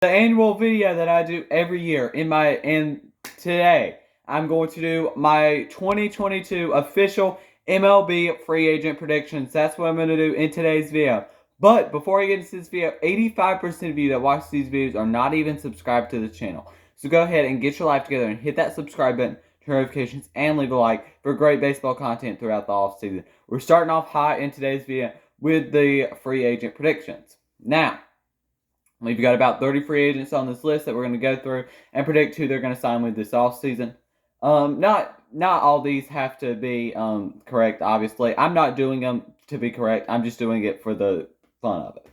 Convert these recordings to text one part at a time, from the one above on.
The annual video that I do every year and today I'm going to do my 2022 official MLB free agent predictions. That's what I'm going to do in today's video. But before I get into this video, 85% of you that watch these videos are not even subscribed to the channel. So go ahead and get your life together and hit that subscribe button, turn notifications, and leave a like for great baseball content throughout the off season. We're starting off high in today's video with the free agent predictions. Now, we've got about 30 free agents on this list that we're going to go through and predict who they're going to sign with this offseason. Not all these have to be correct, obviously. I'm not doing them to be correct. I'm just doing it for the fun of it.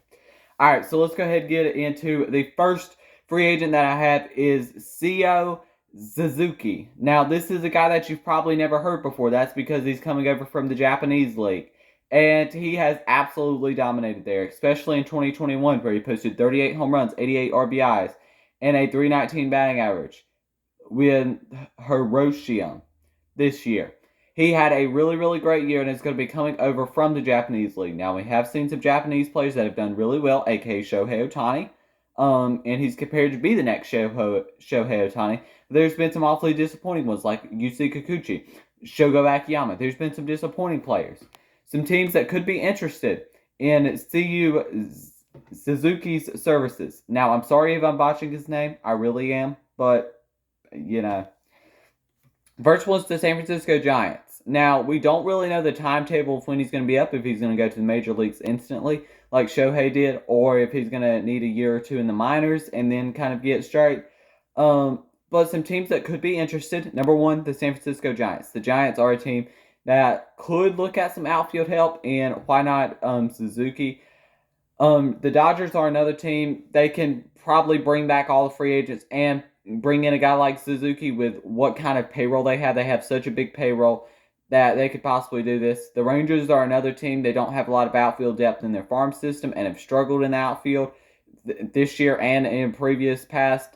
All right, so let's go ahead and get into the first free agent that I have is Seiya Suzuki. Now, this is a guy that you've probably never heard before. That's because he's coming over from the Japanese league. And he has absolutely dominated there, especially in 2021, where he posted 38 home runs, 88 RBIs, and a .319 batting average with Hiroshima this year. He had a really, really great year, and is going to be coming over from the Japanese league. Now, we have seen some Japanese players that have done really well, aka Shohei Otani, and he's compared to be the next Shohei Otani. There's been some awfully disappointing ones, like Yusei Kikuchi, Shogo Akiyama. There's been some disappointing players. Some teams that could be interested in Seiya Suzuki's services. Now, I'm sorry if I'm botching his name. I really am. But, you know. First one's the San Francisco Giants. Now, we don't really know the timetable of when he's going to be up, if he's going to go to the major leagues instantly, like Shohei did, or if he's going to need a year or two in the minors and then kind of get straight. But some teams that could be interested. Number one, the San Francisco Giants. The Giants are a team that could look at some outfield help, and why not Suzuki? The Dodgers are another team. They can probably bring back all the free agents and bring in a guy like Suzuki with what kind of payroll they have. They have such a big payroll that they could possibly do this. The Rangers are another team. They don't have a lot of outfield depth in their farm system and have struggled in the outfield this year and in previous past.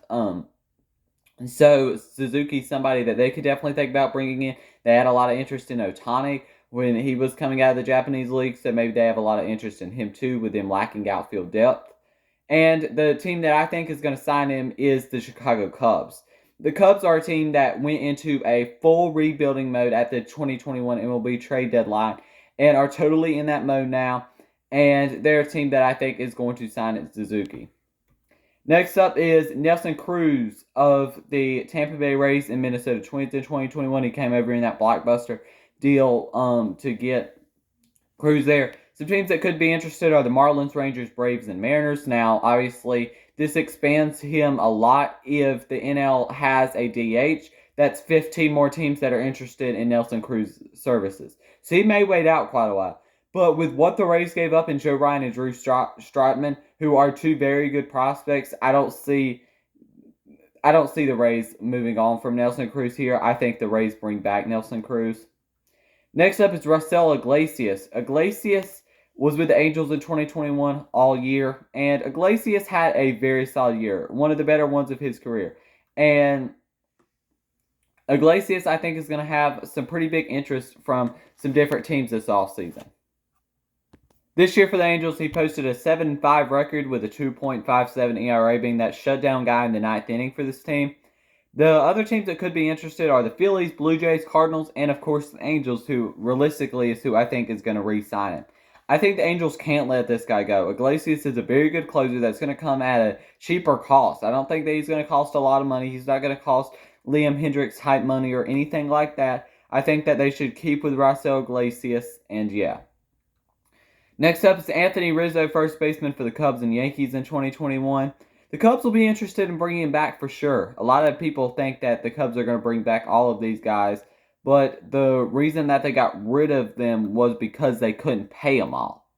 So Suzuki's somebody that they could definitely think about bringing in. They had a lot of interest in Otani when he was coming out of the Japanese league, so maybe they have a lot of interest in him too, with them lacking outfield depth. And the team that I think is going to sign him is the Chicago Cubs. The Cubs are a team that went into a full rebuilding mode at the 2021 MLB trade deadline and are totally in that mode now. And they're a team that I think is going to sign at Suzuki. Next up is Nelson Cruz of the Tampa Bay Rays in Minnesota. 2021, he came over in that blockbuster deal to get Cruz there. Some teams that could be interested are the Marlins, Rangers, Braves, and Mariners. Now, obviously, this expands him a lot if the NL has a DH. That's 15 more teams that are interested in Nelson Cruz's services. So he may wait out quite a while. But with what the Rays gave up in Joe Ryan and Drew Strotman, who are two very good prospects, I don't see the Rays moving on from Nelson Cruz here. I think the Rays bring back Nelson Cruz. Next up is Raisel Iglesias. Iglesias was with the Angels in 2021 all year, and Iglesias had a very solid year, one of the better ones of his career. And Iglesias, I think, is going to have some pretty big interest from some different teams this offseason. This year for the Angels, he posted a 7-5 record with a 2.57 ERA, being that shutdown guy in the ninth inning for this team. The other teams that could be interested are the Phillies, Blue Jays, Cardinals, and of course the Angels, who realistically is who I think is going to re-sign him. I think the Angels can't let this guy go. Iglesias is a very good closer that's going to come at a cheaper cost. I don't think that he's going to cost a lot of money. He's not going to cost Liam Hendriks hype money or anything like that. I think that they should keep with Raisel Iglesias, and yeah. Next up is Anthony Rizzo, first baseman for the Cubs and Yankees in 2021. The Cubs will be interested in bringing him back for sure. A lot of people think that the Cubs are going to bring back all of these guys, but the reason that they got rid of them was because they couldn't pay them all.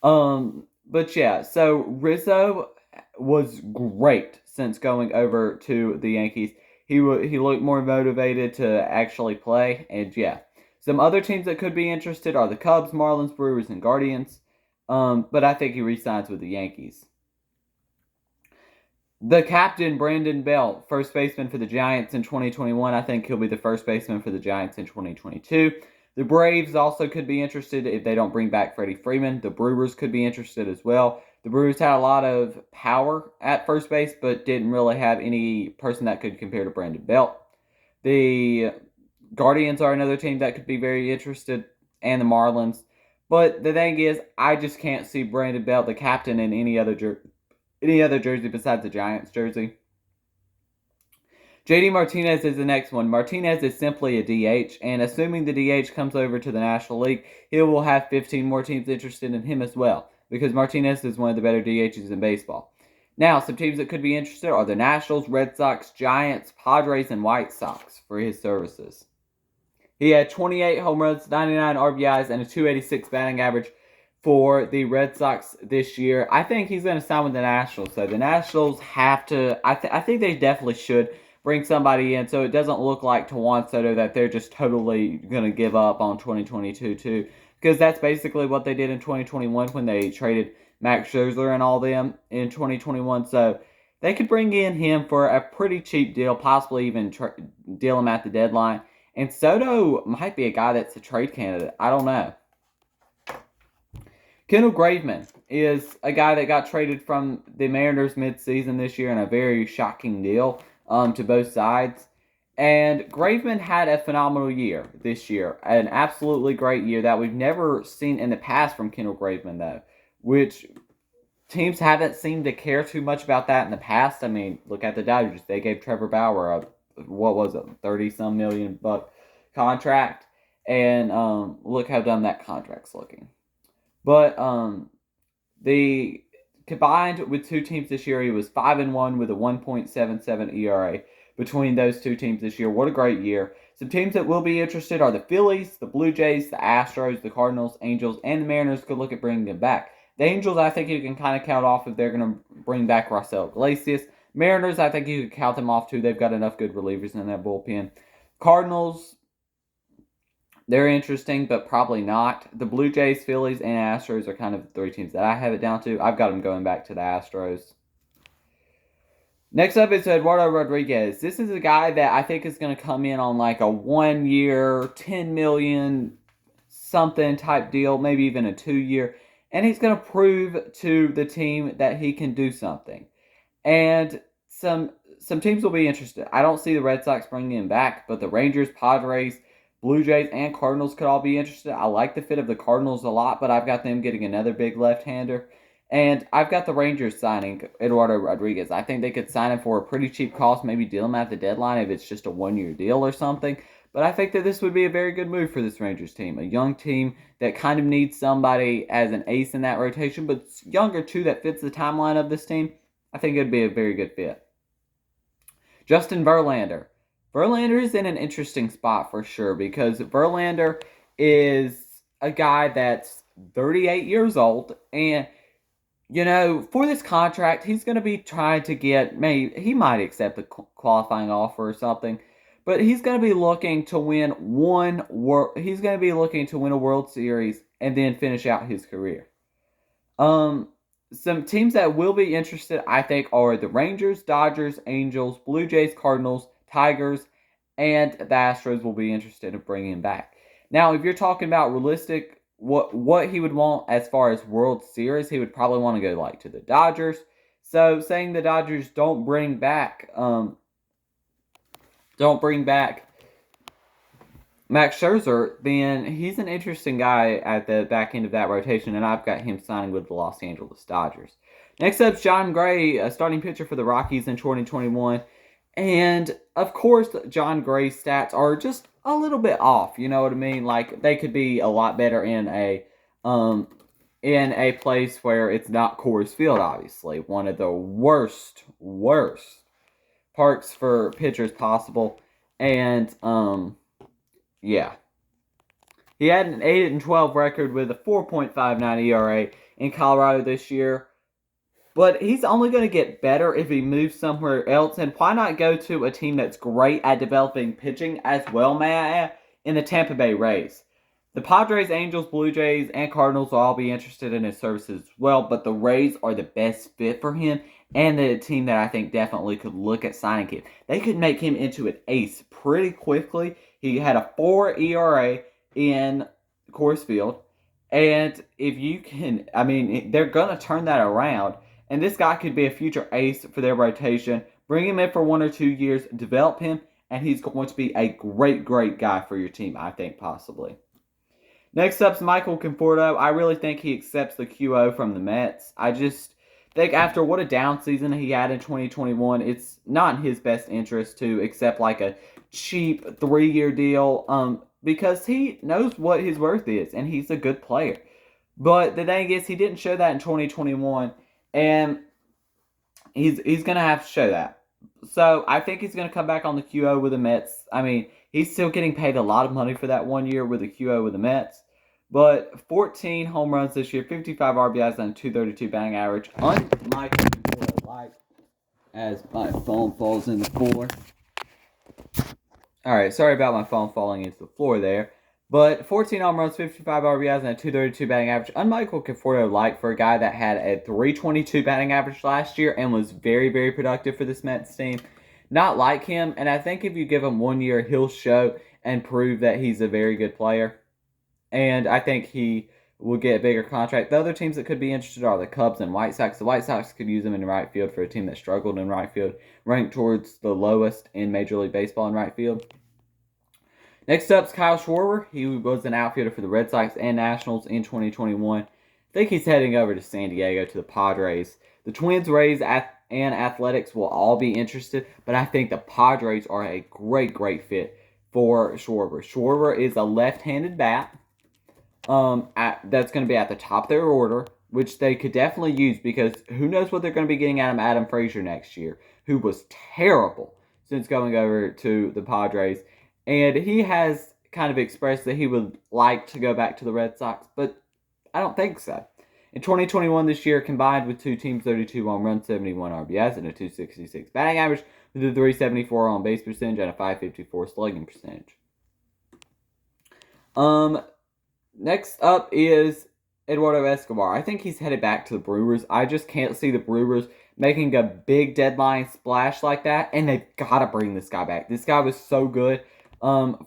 But yeah, so Rizzo was great since going over to the Yankees. He looked more motivated to actually play, and yeah. Some other teams that could be interested are the Cubs, Marlins, Brewers, and Guardians. But I think he re-signs with the Yankees. The captain, Brandon Belt, first baseman for the Giants in 2021. I think he'll be the first baseman for the Giants in 2022. The Braves also could be interested if they don't bring back Freddie Freeman. The Brewers could be interested as well. The Brewers had a lot of power at first base, but didn't really have any person that could compare to Brandon Belt. The Guardians are another team that could be very interested, and the Marlins. But the thing is, I just can't see Brandon Belt, the captain, in any other jersey besides the Giants jersey. JD Martinez is the next one. Martinez is simply a DH, and assuming the DH comes over to the National League, he will have 15 more teams interested in him as well, because Martinez is one of the better DHs in baseball. Now, some teams that could be interested are the Nationals, Red Sox, Giants, Padres, and White Sox for his services. He had 28 home runs, 99 RBIs, and a 286 batting average for the Red Sox this year. I think he's going to sign with the Nationals. So the Nationals have to, I think they definitely should bring somebody in so it doesn't look like to Juan Soto that they're just totally going to give up on 2022 too. Because that's basically what they did in 2021 when they traded Max Scherzer and all them in 2021. So they could bring in him for a pretty cheap deal, possibly even deal him at the deadline. And Soto might be a guy that's a trade candidate. I don't know. Kendall Graveman is a guy that got traded from the Mariners midseason this year in a very shocking deal to both sides. And Graveman had a phenomenal year this year. An absolutely great year that we've never seen in the past from Kendall Graveman, though. Which teams haven't seemed to care too much about that in the past. I mean, look at the Dodgers. They gave Trevor Bauer a, 30-some million buck contract. And look how dumb that contract's looking. But the combined with two teams this year, he was 5-1 with a 1.77 ERA between those two teams this year. What a great year. Some teams that will be interested are the Phillies, the Blue Jays, the Astros, the Cardinals, Angels, and the Mariners could look at bringing them back. The Angels, I think you can kind of count off if they're going to bring back Raisel Iglesias. Mariners, I think you could count them off too. They've got enough good relievers in that bullpen. Cardinals, they're interesting, but probably not. The Blue Jays, Phillies, and Astros are kind of the three teams that I have it down to. I've got them going back to the Astros. Next up is Eduardo Rodriguez. This is a guy that I think is going to come in on like a 1 year, $10 million something type deal, maybe even a 2 year. And he's going to prove to the team that he can do something. And some teams will be interested. I don't see the Red Sox bringing him back, but the Rangers, Padres, Blue Jays, and Cardinals could all be interested. I like the fit of the Cardinals a lot, but I've got them getting another big left-hander. And I've got the Rangers signing Eduardo Rodriguez. I think they could sign him for a pretty cheap cost, maybe deal him at the deadline if it's just a 1 year deal or something. But I think that this would be a very good move for this Rangers team. A young team that kind of needs somebody as an ace in that rotation, but younger too that fits the timeline of this team. I think it would be a very good fit. Justin Verlander. Verlander is in an interesting spot for sure because Verlander is a guy that's 38 years old and for this contract, he's going to be trying to get, maybe he might accept a qualifying offer or something, but he's going to be looking to win he's going to be looking to win a World Series and then finish out his career. Some teams that will be interested, I think, are the Rangers, Dodgers, Angels, Blue Jays, Cardinals, Tigers, and the Astros will be interested in bringing him back. Now, if you're talking about realistic, what he would want as far as World Series, he would probably want to go like to the Dodgers. So saying the Dodgers don't bring back Max Scherzer, then he's an interesting guy at the back end of that rotation, and I've got him signing with the Los Angeles Dodgers. Next up, Jon Gray, a starting pitcher for the Rockies in 2021. And, of course, Jon Gray's stats are just a little bit off, you know what I mean? Like, they could be a lot better in a place where it's not Coors Field, obviously. One of the worst parks for pitchers possible. And, yeah. He had an 8-12 record with a 4.59 ERA in Colorado this year. But he's only going to get better if he moves somewhere else. And why not go to a team that's great at developing pitching as well, may I add, in the Tampa Bay Rays. The Padres, Angels, Blue Jays, and Cardinals will all be interested in his services as well. But the Rays are the best fit for him and the team that I think definitely could look at signing him. They could make him into an ace pretty quickly. He had a 4 ERA in Coors Field. And if you can, I mean, they're going to turn that around. And this guy could be a future ace for their rotation. Bring him in for 1 or 2 years, develop him, and he's going to be a great, great guy for your team, I think, possibly. Next up's Michael Conforto. I really think he accepts the QO from the Mets. I just think after what a down season he had in 2021, it's not in his best interest to accept like a cheap 3-year deal because he knows what his worth is, and he's a good player. But the thing is, he didn't show that in 2021, and he's going to have to show that. So I think he's going to come back on the QO with the Mets. I mean, he's still getting paid a lot of money for that 1 year with the QO with the Mets. But 14 home runs this year, 55 RBIs, and a 232 batting average. Unlike life, as my phone falls in the floor. Alright, sorry about my phone falling into the floor there. But 14 home runs, 55 RBIs, and a 232 batting average. Unmichael Conforto-like for a guy that had a 322 batting average last year and was very, very productive for this Mets team. Not like him, and I think if you give him 1 year, he'll show and prove that he's a very good player. And I think he will get a bigger contract. The other teams that could be interested are the Cubs and White Sox. The White Sox could use him in right field for a team that struggled in right field, ranked towards the lowest in Major League Baseball in right field. Next up's Kyle Schwarber. He was an outfielder for the Red Sox and Nationals in 2021. I think he's heading over to San Diego to the Padres. The Twins, Rays, and Athletics will all be interested, but I think the Padres are a great, great fit for Schwarber. Schwarber is a left-handed bat. That's going to be at the top of their order, which they could definitely use because who knows what they're going to be getting out of Adam Frazier next year, who was terrible since going over to the Padres. And he has kind of expressed that he would like to go back to the Red Sox, but I don't think so. In 2021, this year, combined with two teams, 32 home runs, 71 RBIs, and a 266 batting average, with a 374 on base percentage and a 554 slugging percentage. Next up is Eduardo Escobar. I think he's headed back to the Brewers. I just can't see the Brewers making a big deadline splash like that, and they've got to bring this guy back. This guy was so good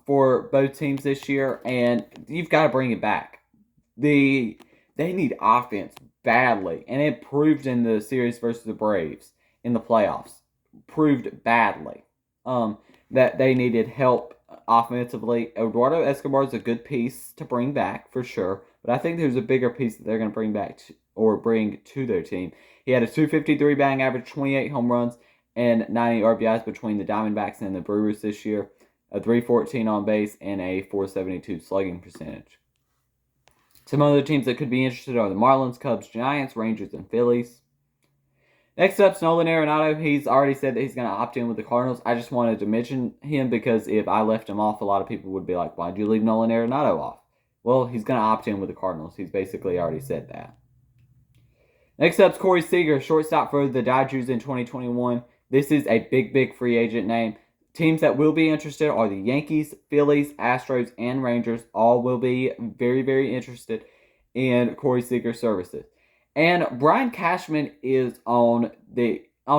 for both teams this year, and you've got to bring it back. They need offense badly, and it proved in the series versus the Braves in the playoffs. Proved badly that they needed help offensively. Eduardo Escobar is a good piece to bring back for sure, but I think there's a bigger piece that they're going to bring back bring to their team. He had a 253 batting average, 28 home runs, and 90 RBIs between the Diamondbacks and the Brewers this year, a 314 on base, and a 472 slugging percentage. Some other teams that could be interested are the Marlins, Cubs, Giants, Rangers, and Phillies. Next up's Nolan Aronado. He's already said that he's going to opt in with the Cardinals. I just wanted to mention him because if I left him off, a lot of people would be like, why'd you leave Nolan Aronado off? Well, he's going to opt in with the Cardinals. He's basically already said that. Next up's Corey Seeger, shortstop for the Dodgers in 2021. This is a big, big free agent name. Teams that will be interested are the Yankees, Phillies, Astros, and Rangers. All will be very, very interested in Corey Seager's services. And Brian Cashman is on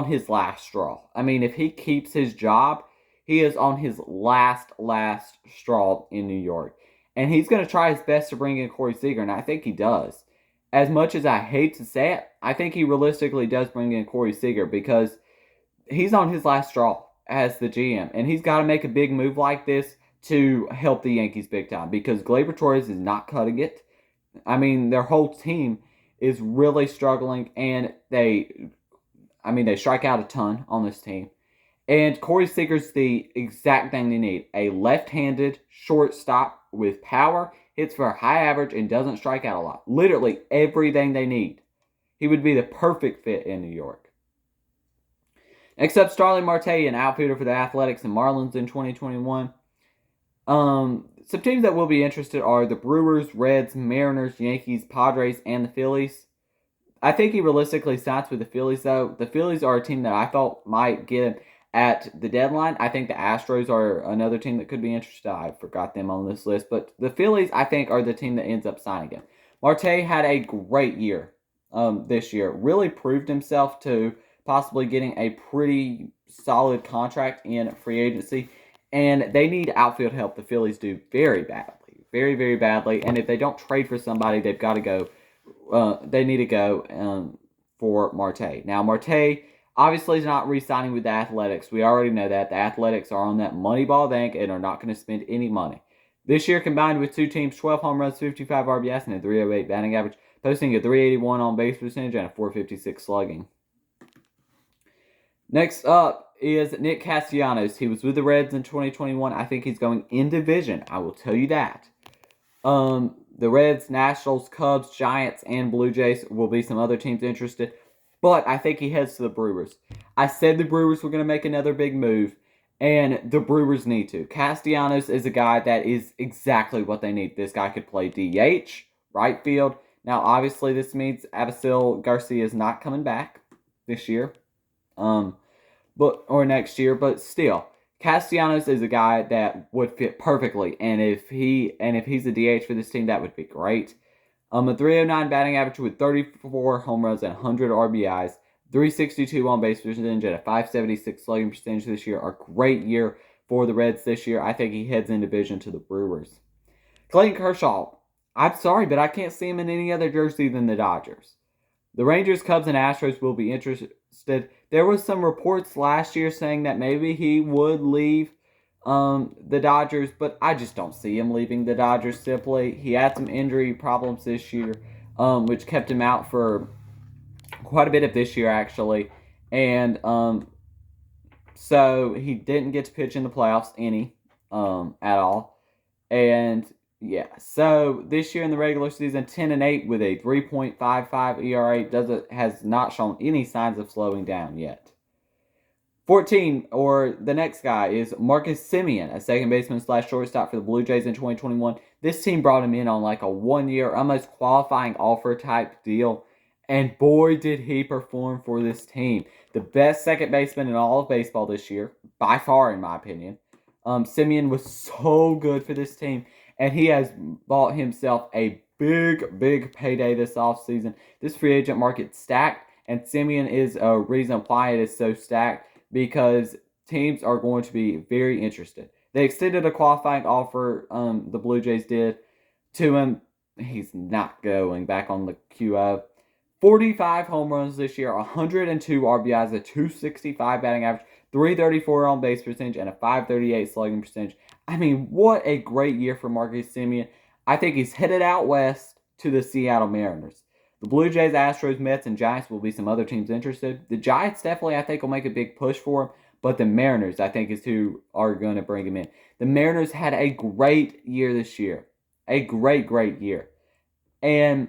his last straw. I mean, if he keeps his job, he is on his last straw in New York. And he's going to try his best to bring in Corey Seager, and I think he does. As much as I hate to say it, I think he realistically does bring in Corey Seager because he's on his last straw as the GM. And he's got to make a big move like this to help the Yankees big time because Gleyber Torres is not cutting it. I mean, their whole team is really struggling, and they strike out a ton on this team. And Corey Seager's the exact thing they need. A left-handed shortstop with power, hits for a high average, and doesn't strike out a lot. Literally everything they need. He would be the perfect fit in New York. Next up, Starling Marte, an outfielder for the Athletics and Marlins in 2021. Some teams that will be interested are the Brewers, Reds, Mariners, Yankees, Padres, and the Phillies. I think he realistically signs with the Phillies, though. The Phillies are a team that I thought might get him at the deadline. I think the Astros are another team that could be interested. I forgot them on this list. But the Phillies, I think, are the team that ends up signing him. Marte had a great year this year. Really proved himself to possibly getting a pretty solid contract in free agency. And they need outfield help. The Phillies do very badly. very, very badly. And if they don't trade for somebody, they've got to go. They need to go for Marte. Now, Marte obviously is not re-signing with the Athletics. We already know that. The Athletics are on that Moneyball bank and are not going to spend any money. This year, combined with two teams, 12 home runs, 55 RBIs, and a 308 batting average, posting a 381 on base percentage and a 456 slugging. Next up is Nick Castellanos. He was with the Reds in 2021. I think he's going in division. I will tell you that. The Reds, Nationals, Cubs, Giants, and Blue Jays will be some other teams interested. But I think he heads to the Brewers. I said the Brewers were going to make another big move, and the Brewers need to. Castellanos is a guy that is exactly what they need. This guy could play DH, right field. Now, obviously, this means Avisail Garcia is not coming back this year, or next year. But still, Castellanos is a guy that would fit perfectly, and if he's a DH for this team, that would be great. A 309 batting average with 34 home runs and 100 RBIs, 362 on base percentage, and a 576 slugging percentage this year. A great year for the Reds this year. I think he heads in division to the Brewers. Clayton Kershaw. I'm sorry, but I can't see him in any other jersey than the Dodgers. The Rangers, Cubs, and Astros will be interested. There was some reports last year saying that maybe he would leave the Dodgers, but I just don't see him leaving the Dodgers simply. He had some injury problems this year, which kept him out for quite a bit of this year, actually. And so he didn't get to pitch in the playoffs at all. And yeah, so this year in the regular season, 10-8 with a 3.55 ERA has not shown any signs of slowing down yet. 14, or the next guy, is Marcus Simeon, a second baseman / shortstop for the Blue Jays in 2021. This team brought him in on like a 1-year, almost qualifying offer type deal, and boy did he perform for this team. The best second baseman in all of baseball this year, by far in my opinion. Simeon was so good for this team, and he has bought himself a big, big payday this offseason. This free agent market's stacked, and Simeon is a reason why it is so stacked, because teams are going to be very interested. They extended a qualifying offer, the Blue Jays did, to him. He's not going back on the QO. 45 home runs this year, 102 RBIs, a 265 batting average, 334 on base percentage, and a 538 slugging percentage. I mean, what a great year for Marcus Simeon. I think he's headed out west to the Seattle Mariners. The Blue Jays, Astros, Mets, and Giants will be some other teams interested. The Giants definitely, I think, will make a big push for him, but the Mariners, I think, is who are going to bring him in. The Mariners had a great year this year. A great, great year. And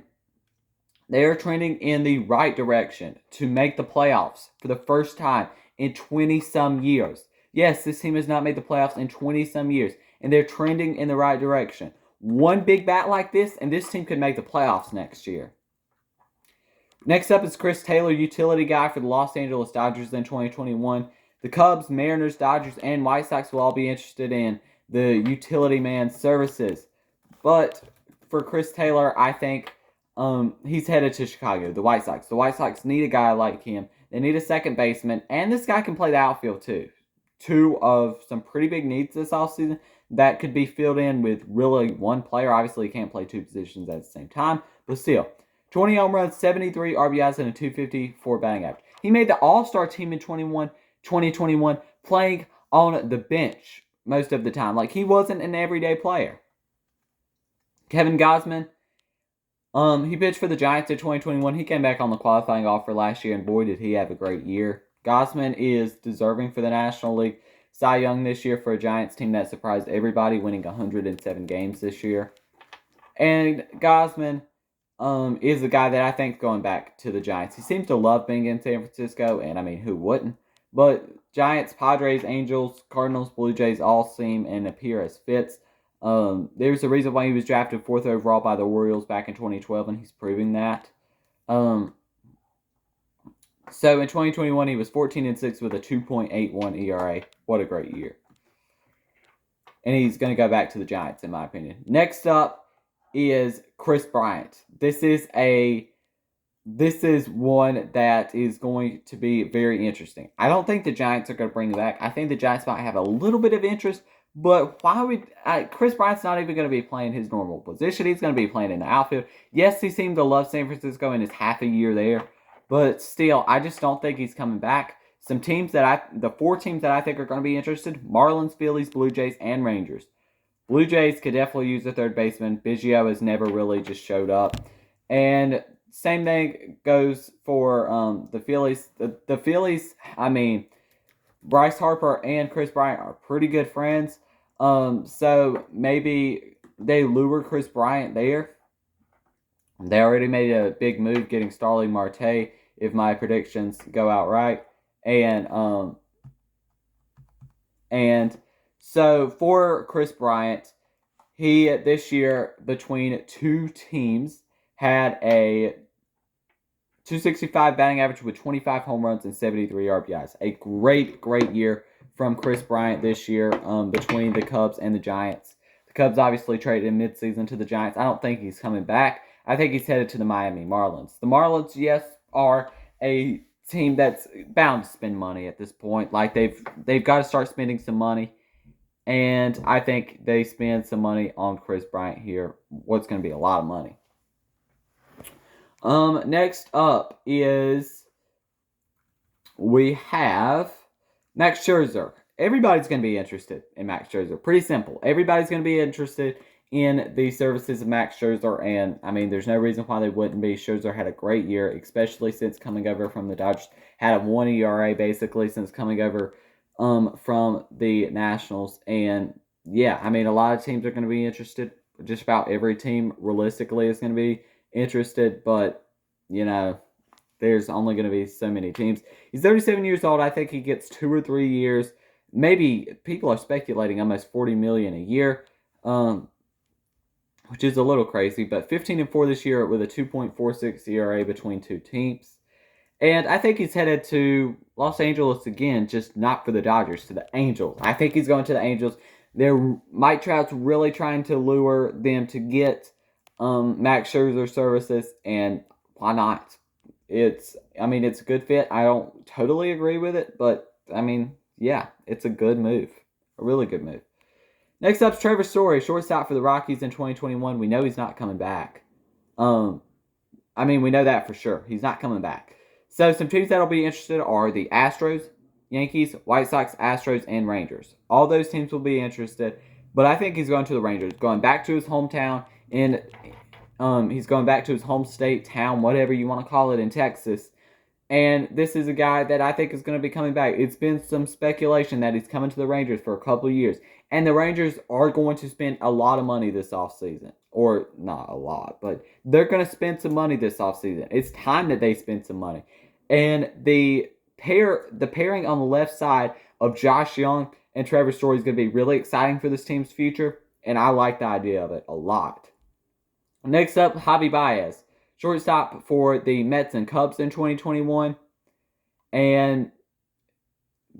they are trending in the right direction to make the playoffs for the first time in 20-some years. Yes, this team has not made the playoffs in 20-some years, and they're trending in the right direction. One big bat like this, and this team could make the playoffs next year. Next up is Chris Taylor, utility guy for the Los Angeles Dodgers in 2021. The Cubs, Mariners, Dodgers, and White Sox will all be interested in the utility man's services. But for Chris Taylor, I think he's headed to Chicago, the White Sox. The White Sox need a guy like him. They need a second baseman, and this guy can play the outfield too. Two of some pretty big needs this offseason that could be filled in with really one player. Obviously, he can't play two positions at the same time, but still. 20 home runs, 73 RBIs, and a 254 batting average. He made the All-Star team in 2021, playing on the bench most of the time. Like, he wasn't an everyday player. Kevin Gossman, he pitched for the Giants in 2021. He came back on the qualifying offer last year, and boy, did he have a great year. Gossman is deserving for the National League Cy Young this year for a Giants team that surprised everybody, winning 107 games this year. And Gossman is the guy that I think is going back to the Giants. He seems to love being in San Francisco, and I mean, who wouldn't? But Giants, Padres, Angels, Cardinals, Blue Jays all seem and appear as fits. There's a reason why he was drafted 4th overall by the Orioles back in 2012, and he's proving that. So in 2021, he was 14-6 with a 2.81 ERA. What a great year. And he's going to go back to the Giants, in my opinion. Next up is Chris Bryant. This is one that is going to be very interesting. I don't think the Giants are going to bring him back. I think the Giants might have a little bit of interest, But why would Chris Bryant's not even going to be playing his normal position? He's going to be playing in the outfield. Yes, he seemed to love San Francisco in his half a year there, but still, I just don't think he's coming back. The 4 teams that I think are going to be interested: Marlins, Phillies, Blue Jays, and Rangers. Blue Jays could definitely use a third baseman. Biggio has never really just showed up, and same thing goes for the Phillies. The Phillies, I mean, Bryce Harper and Chris Bryant are pretty good friends. So maybe they lure Chris Bryant there. They already made a big move getting Starling Marte, if my predictions go out right. And so for Chris Bryant, he this year between 2 teams had a 265 batting average with 25 home runs and 73 RBIs. A great year from Chris Bryant this year between the Cubs and the Giants. The Cubs obviously traded in midseason to the Giants. I don't think he's coming back. I think he's headed to the Miami Marlins. The Marlins, yes, are a team that's bound to spend money at this point. Like they've got to start spending some money. And I think they spend some money on Chris Bryant here. What's going to be a lot of money. Next up is we have Max Scherzer. Everybody's going to be interested in Max Scherzer. Pretty simple. Everybody's going to be interested in the services of Max Scherzer, and I mean, there's no reason why they wouldn't be. Scherzer had a great year, especially since coming over from the Dodgers. Had a 1 ERA basically since coming over from the Nationals, and yeah, I mean, a lot of teams are going to be interested. Just about every team realistically is going to be interested, but you know, there's only going to be so many teams. He's 37 years old. I think he gets 2 or 3 years. Maybe people are speculating almost $40 million a year, which is a little crazy. But 15-4 this year with a 2.46 ERA between 2 teams. And I think he's headed to Los Angeles again, just not for the Dodgers, to the Angels. I think he's going to the Angels. Mike Trout's really trying to lure them to get Max Scherzer services, and why not? It's a good fit. I don't totally agree with it, but I mean, yeah, it's a good move. A really good move. Next up is Trevor Story, shortstop for the Rockies in 2021. We know he's not coming back. We know that for sure. He's not coming back. So some teams that'll be interested are the Astros, Yankees, White Sox, Astros, and Rangers. All those teams will be interested, but I think he's going to the Rangers, going back to his hometown he's going back to his home state, town, whatever you want to call it, in Texas. And this is a guy that I think is going to be coming back. It's been some speculation that he's coming to the Rangers for a couple of years. And the Rangers are going to spend a lot of money this offseason. Or not a lot, but they're going to spend some money this offseason. It's time that they spend some money. And the pairing on the left side of Josh Young and Trevor Story is going to be really exciting for this team's future. And I like the idea of it a lot. Next up, Javi Baez, shortstop for the Mets and Cubs in 2021. And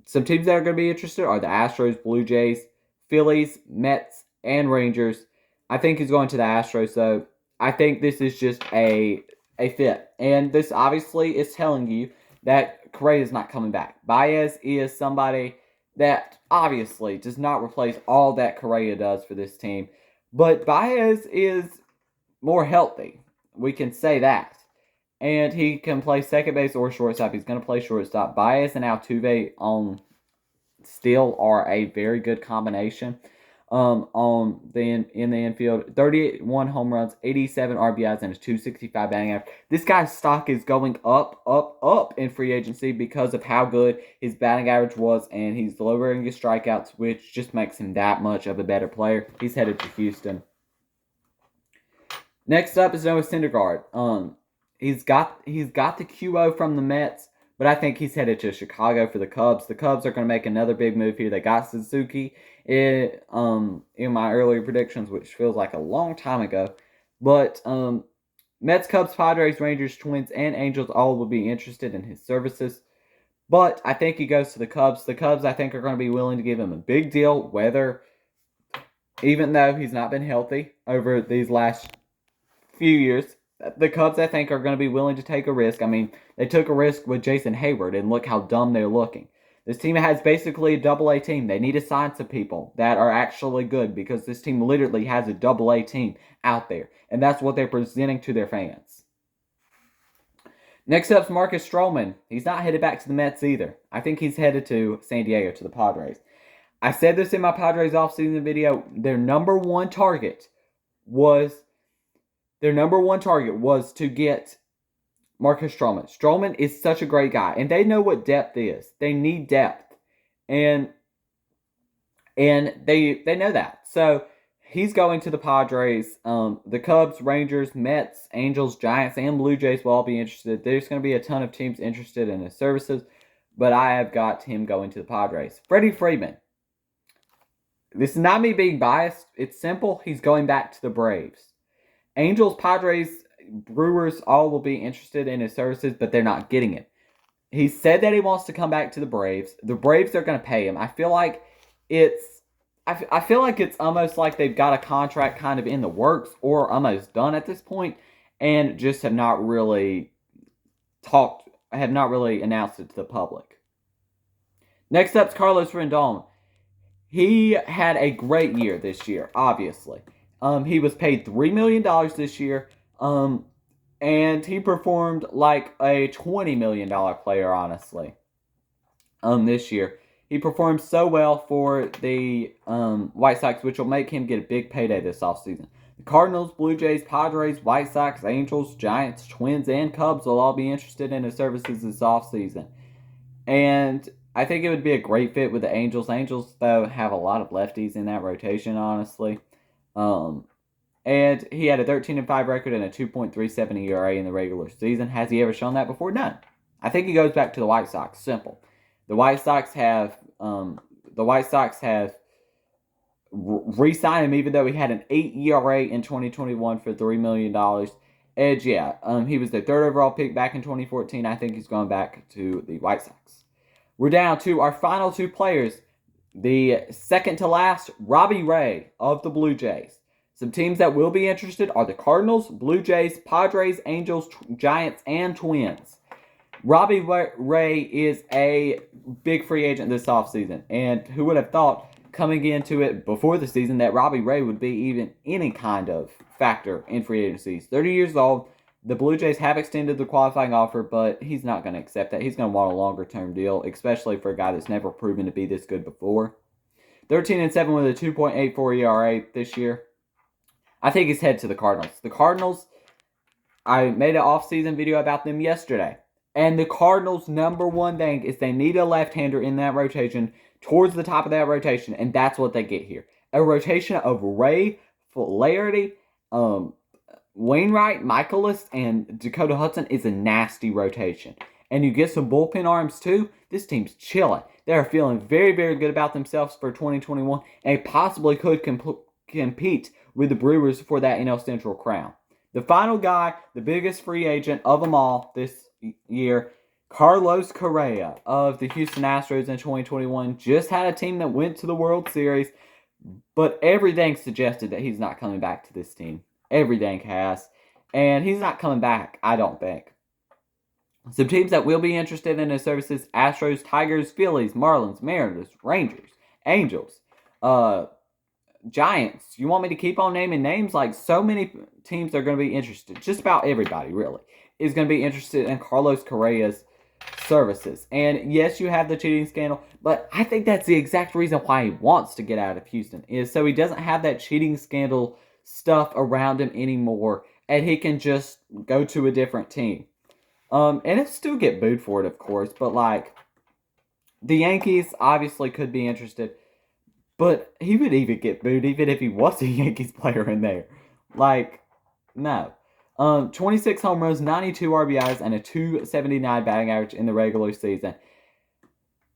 some teams that are going to be interested are the Astros, Blue Jays, Phillies, Mets, and Rangers. I think he's going to the Astros, so I think this is just a fit. And this obviously is telling you that Correa is not coming back. Baez is somebody that obviously does not replace all that Correa does for this team. But Baez is more healthy. We can say that. And he can play second base or shortstop. He's going to play shortstop. Baez and Altuve on still are a very good combination in the infield. 31 home runs, 87 RBIs, and a 265 batting average. This guy's stock is going up in free agency because of how good his batting average was, and he's lowering his strikeouts, which just makes him that much of a better player. He's headed to Houston. Next up is Noah Syndergaard. He's got the QO from the Mets, but I think he's headed to Chicago for the Cubs. The Cubs are going to make another big move here. They got Suzuki in my earlier predictions, which feels like a long time ago. But Mets, Cubs, Padres, Rangers, Twins, and Angels all will be interested in his services. But I think he goes to the Cubs. The Cubs, I think, are going to be willing to give him a big deal, even though he's not been healthy over these last few years. The Cubs, I think, are going to be willing to take a risk. I mean, they took a risk with Jason Hayward, and look how dumb they're looking. This team has basically a double-A team. They need to sign some people that are actually good because this team literally has a double-A team out there. And that's what they're presenting to their fans. Next up's Marcus Strohman. He's not headed back to the Mets either. I think he's headed to San Diego, to the Padres. I said this in my Padres offseason video. Their number one target was to get Marcus Strohman. Strohman is such a great guy, and they know what depth is. They need depth, and they know that. So he's going to the Padres. The Cubs, Rangers, Mets, Angels, Giants, and Blue Jays will all be interested. There's going to be a ton of teams interested in his services, but I have got him going to the Padres. Freddie Freeman. This is not me being biased. It's simple. He's going back to the Braves. Angels, Padres, Brewers all will be interested in his services, but they're not getting him. He said that he wants to come back to the Braves. The Braves are going to pay him. I feel like it's almost like they've got a contract kind of in the works or almost done at this point, and just have not really announced it to the public. Next up's Carlos Rendon. He had a great year this year, obviously. He was paid $3 million this year, and he performed like a $20 million player, honestly, this year. He performed so well for the White Sox, which will make him get a big payday this offseason. The Cardinals, Blue Jays, Padres, White Sox, Angels, Giants, Twins, and Cubs will all be interested in his services this offseason. And I think it would be a great fit with the Angels. Angels, though, have a lot of lefties in that rotation, honestly. And he had a 13-5 record and a 2.37 ERA in the regular season. Has he ever shown that before? None. I think he goes back to the White Sox. Simple. The White Sox have re-signed him, even though he had an 8 ERA in 2021 for $3 million. Edge, he was the third overall pick back in 2014. I think he's going back to the White Sox. We're down to our final two players. The second to last, Robbie Ray of the Blue Jays. Some teams that will be interested are the Cardinals, Blue Jays, Padres, Angels, Giants, and Twins. Robbie Ray is a big free agent this offseason. And who would have thought coming into it before the season that Robbie Ray would be even any kind of factor in free agency. He's 30 years old. The Blue Jays have extended the qualifying offer, but he's not going to accept that. He's going to want a longer-term deal, especially for a guy that's never proven to be this good before. 13-7 with a 2.84 ERA this year. I think he's headed to the Cardinals. The Cardinals, I made an off-season video about them yesterday. And the Cardinals' number one thing is they need a left-hander in that rotation, towards the top of that rotation, and that's what they get here. A rotation of Ray, Flaherty, Wainwright, Michaelis, and Dakota Hudson is a nasty rotation. And you get some bullpen arms too. This team's chilling. They're feeling very, very good about themselves for 2021 and possibly could compete with the Brewers for that NL Central crown. The final guy, the biggest free agent of them all this year, Carlos Correa of the Houston Astros in 2021, just had a team that went to the World Series, but everything suggested that he's not coming back to this team. Everything has. And he's not coming back, I don't think. Some teams that will be interested in his services: Astros, Tigers, Phillies, Marlins, Mariners, Rangers, Angels, Giants. You want me to keep on naming names? Like, so many teams are going to be interested. Just about everybody, really, is going to be interested in Carlos Correa's services. And yes, you have the cheating scandal, but I think that's the exact reason why he wants to get out of Houston, is so he doesn't have that cheating scandal stuff around him anymore, and he can just go to a different team. And he'll still get booed for it, of course, but like, the Yankees obviously could be interested, but he would even get booed even if he was a Yankees player in there. Like, no. 26 home runs, 92 RBIs, and a 279 batting average in the regular season.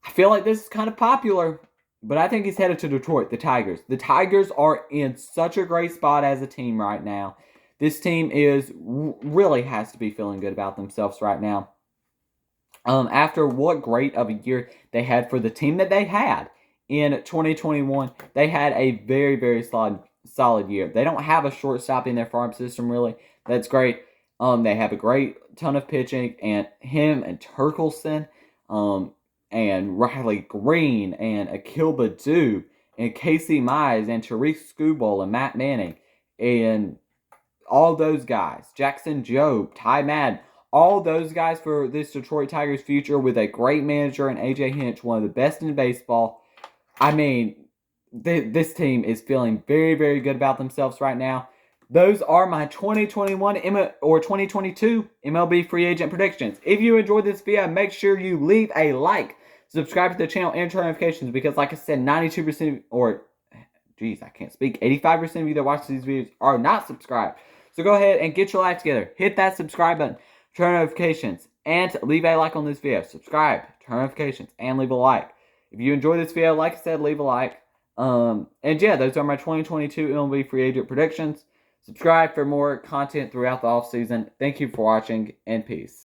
I feel like this is kind of popular, but I think he's headed to Detroit, the Tigers. The Tigers are in such a great spot as a team right now. This team really has to be feeling good about themselves right now. After what great of a year they had for the team that they had in 2021, they had a very, very solid year. They don't have a shortstop in their farm system, really. That's great. They have a great ton of pitching, and him and Turkelson, and Riley Green and Akil Baddoo and Casey Mize and Tariq Skubal and Matt Manning and all those guys, Jackson Jobe, Ty Madden, all those guys for this Detroit Tigers future with a great manager and A.J. Hinch, one of the best in baseball. I mean, this team is feeling very, very good about themselves right now. Those are my 2021 or 2022 MLB free agent predictions. If you enjoyed this video, make sure you leave a like, subscribe to the channel, and turn notifications because, like I said, 92% or, geez, I can't speak, 85% of you that watch these videos are not subscribed. So go ahead and get your life together. Hit that subscribe button, turn notifications, and leave a like on this video. Subscribe, turn notifications, and leave a like. If you enjoyed this video, like I said, leave a like. And yeah, those are my 2022 MLB free agent predictions. Subscribe for more content throughout the offseason. Thank you for watching, and peace.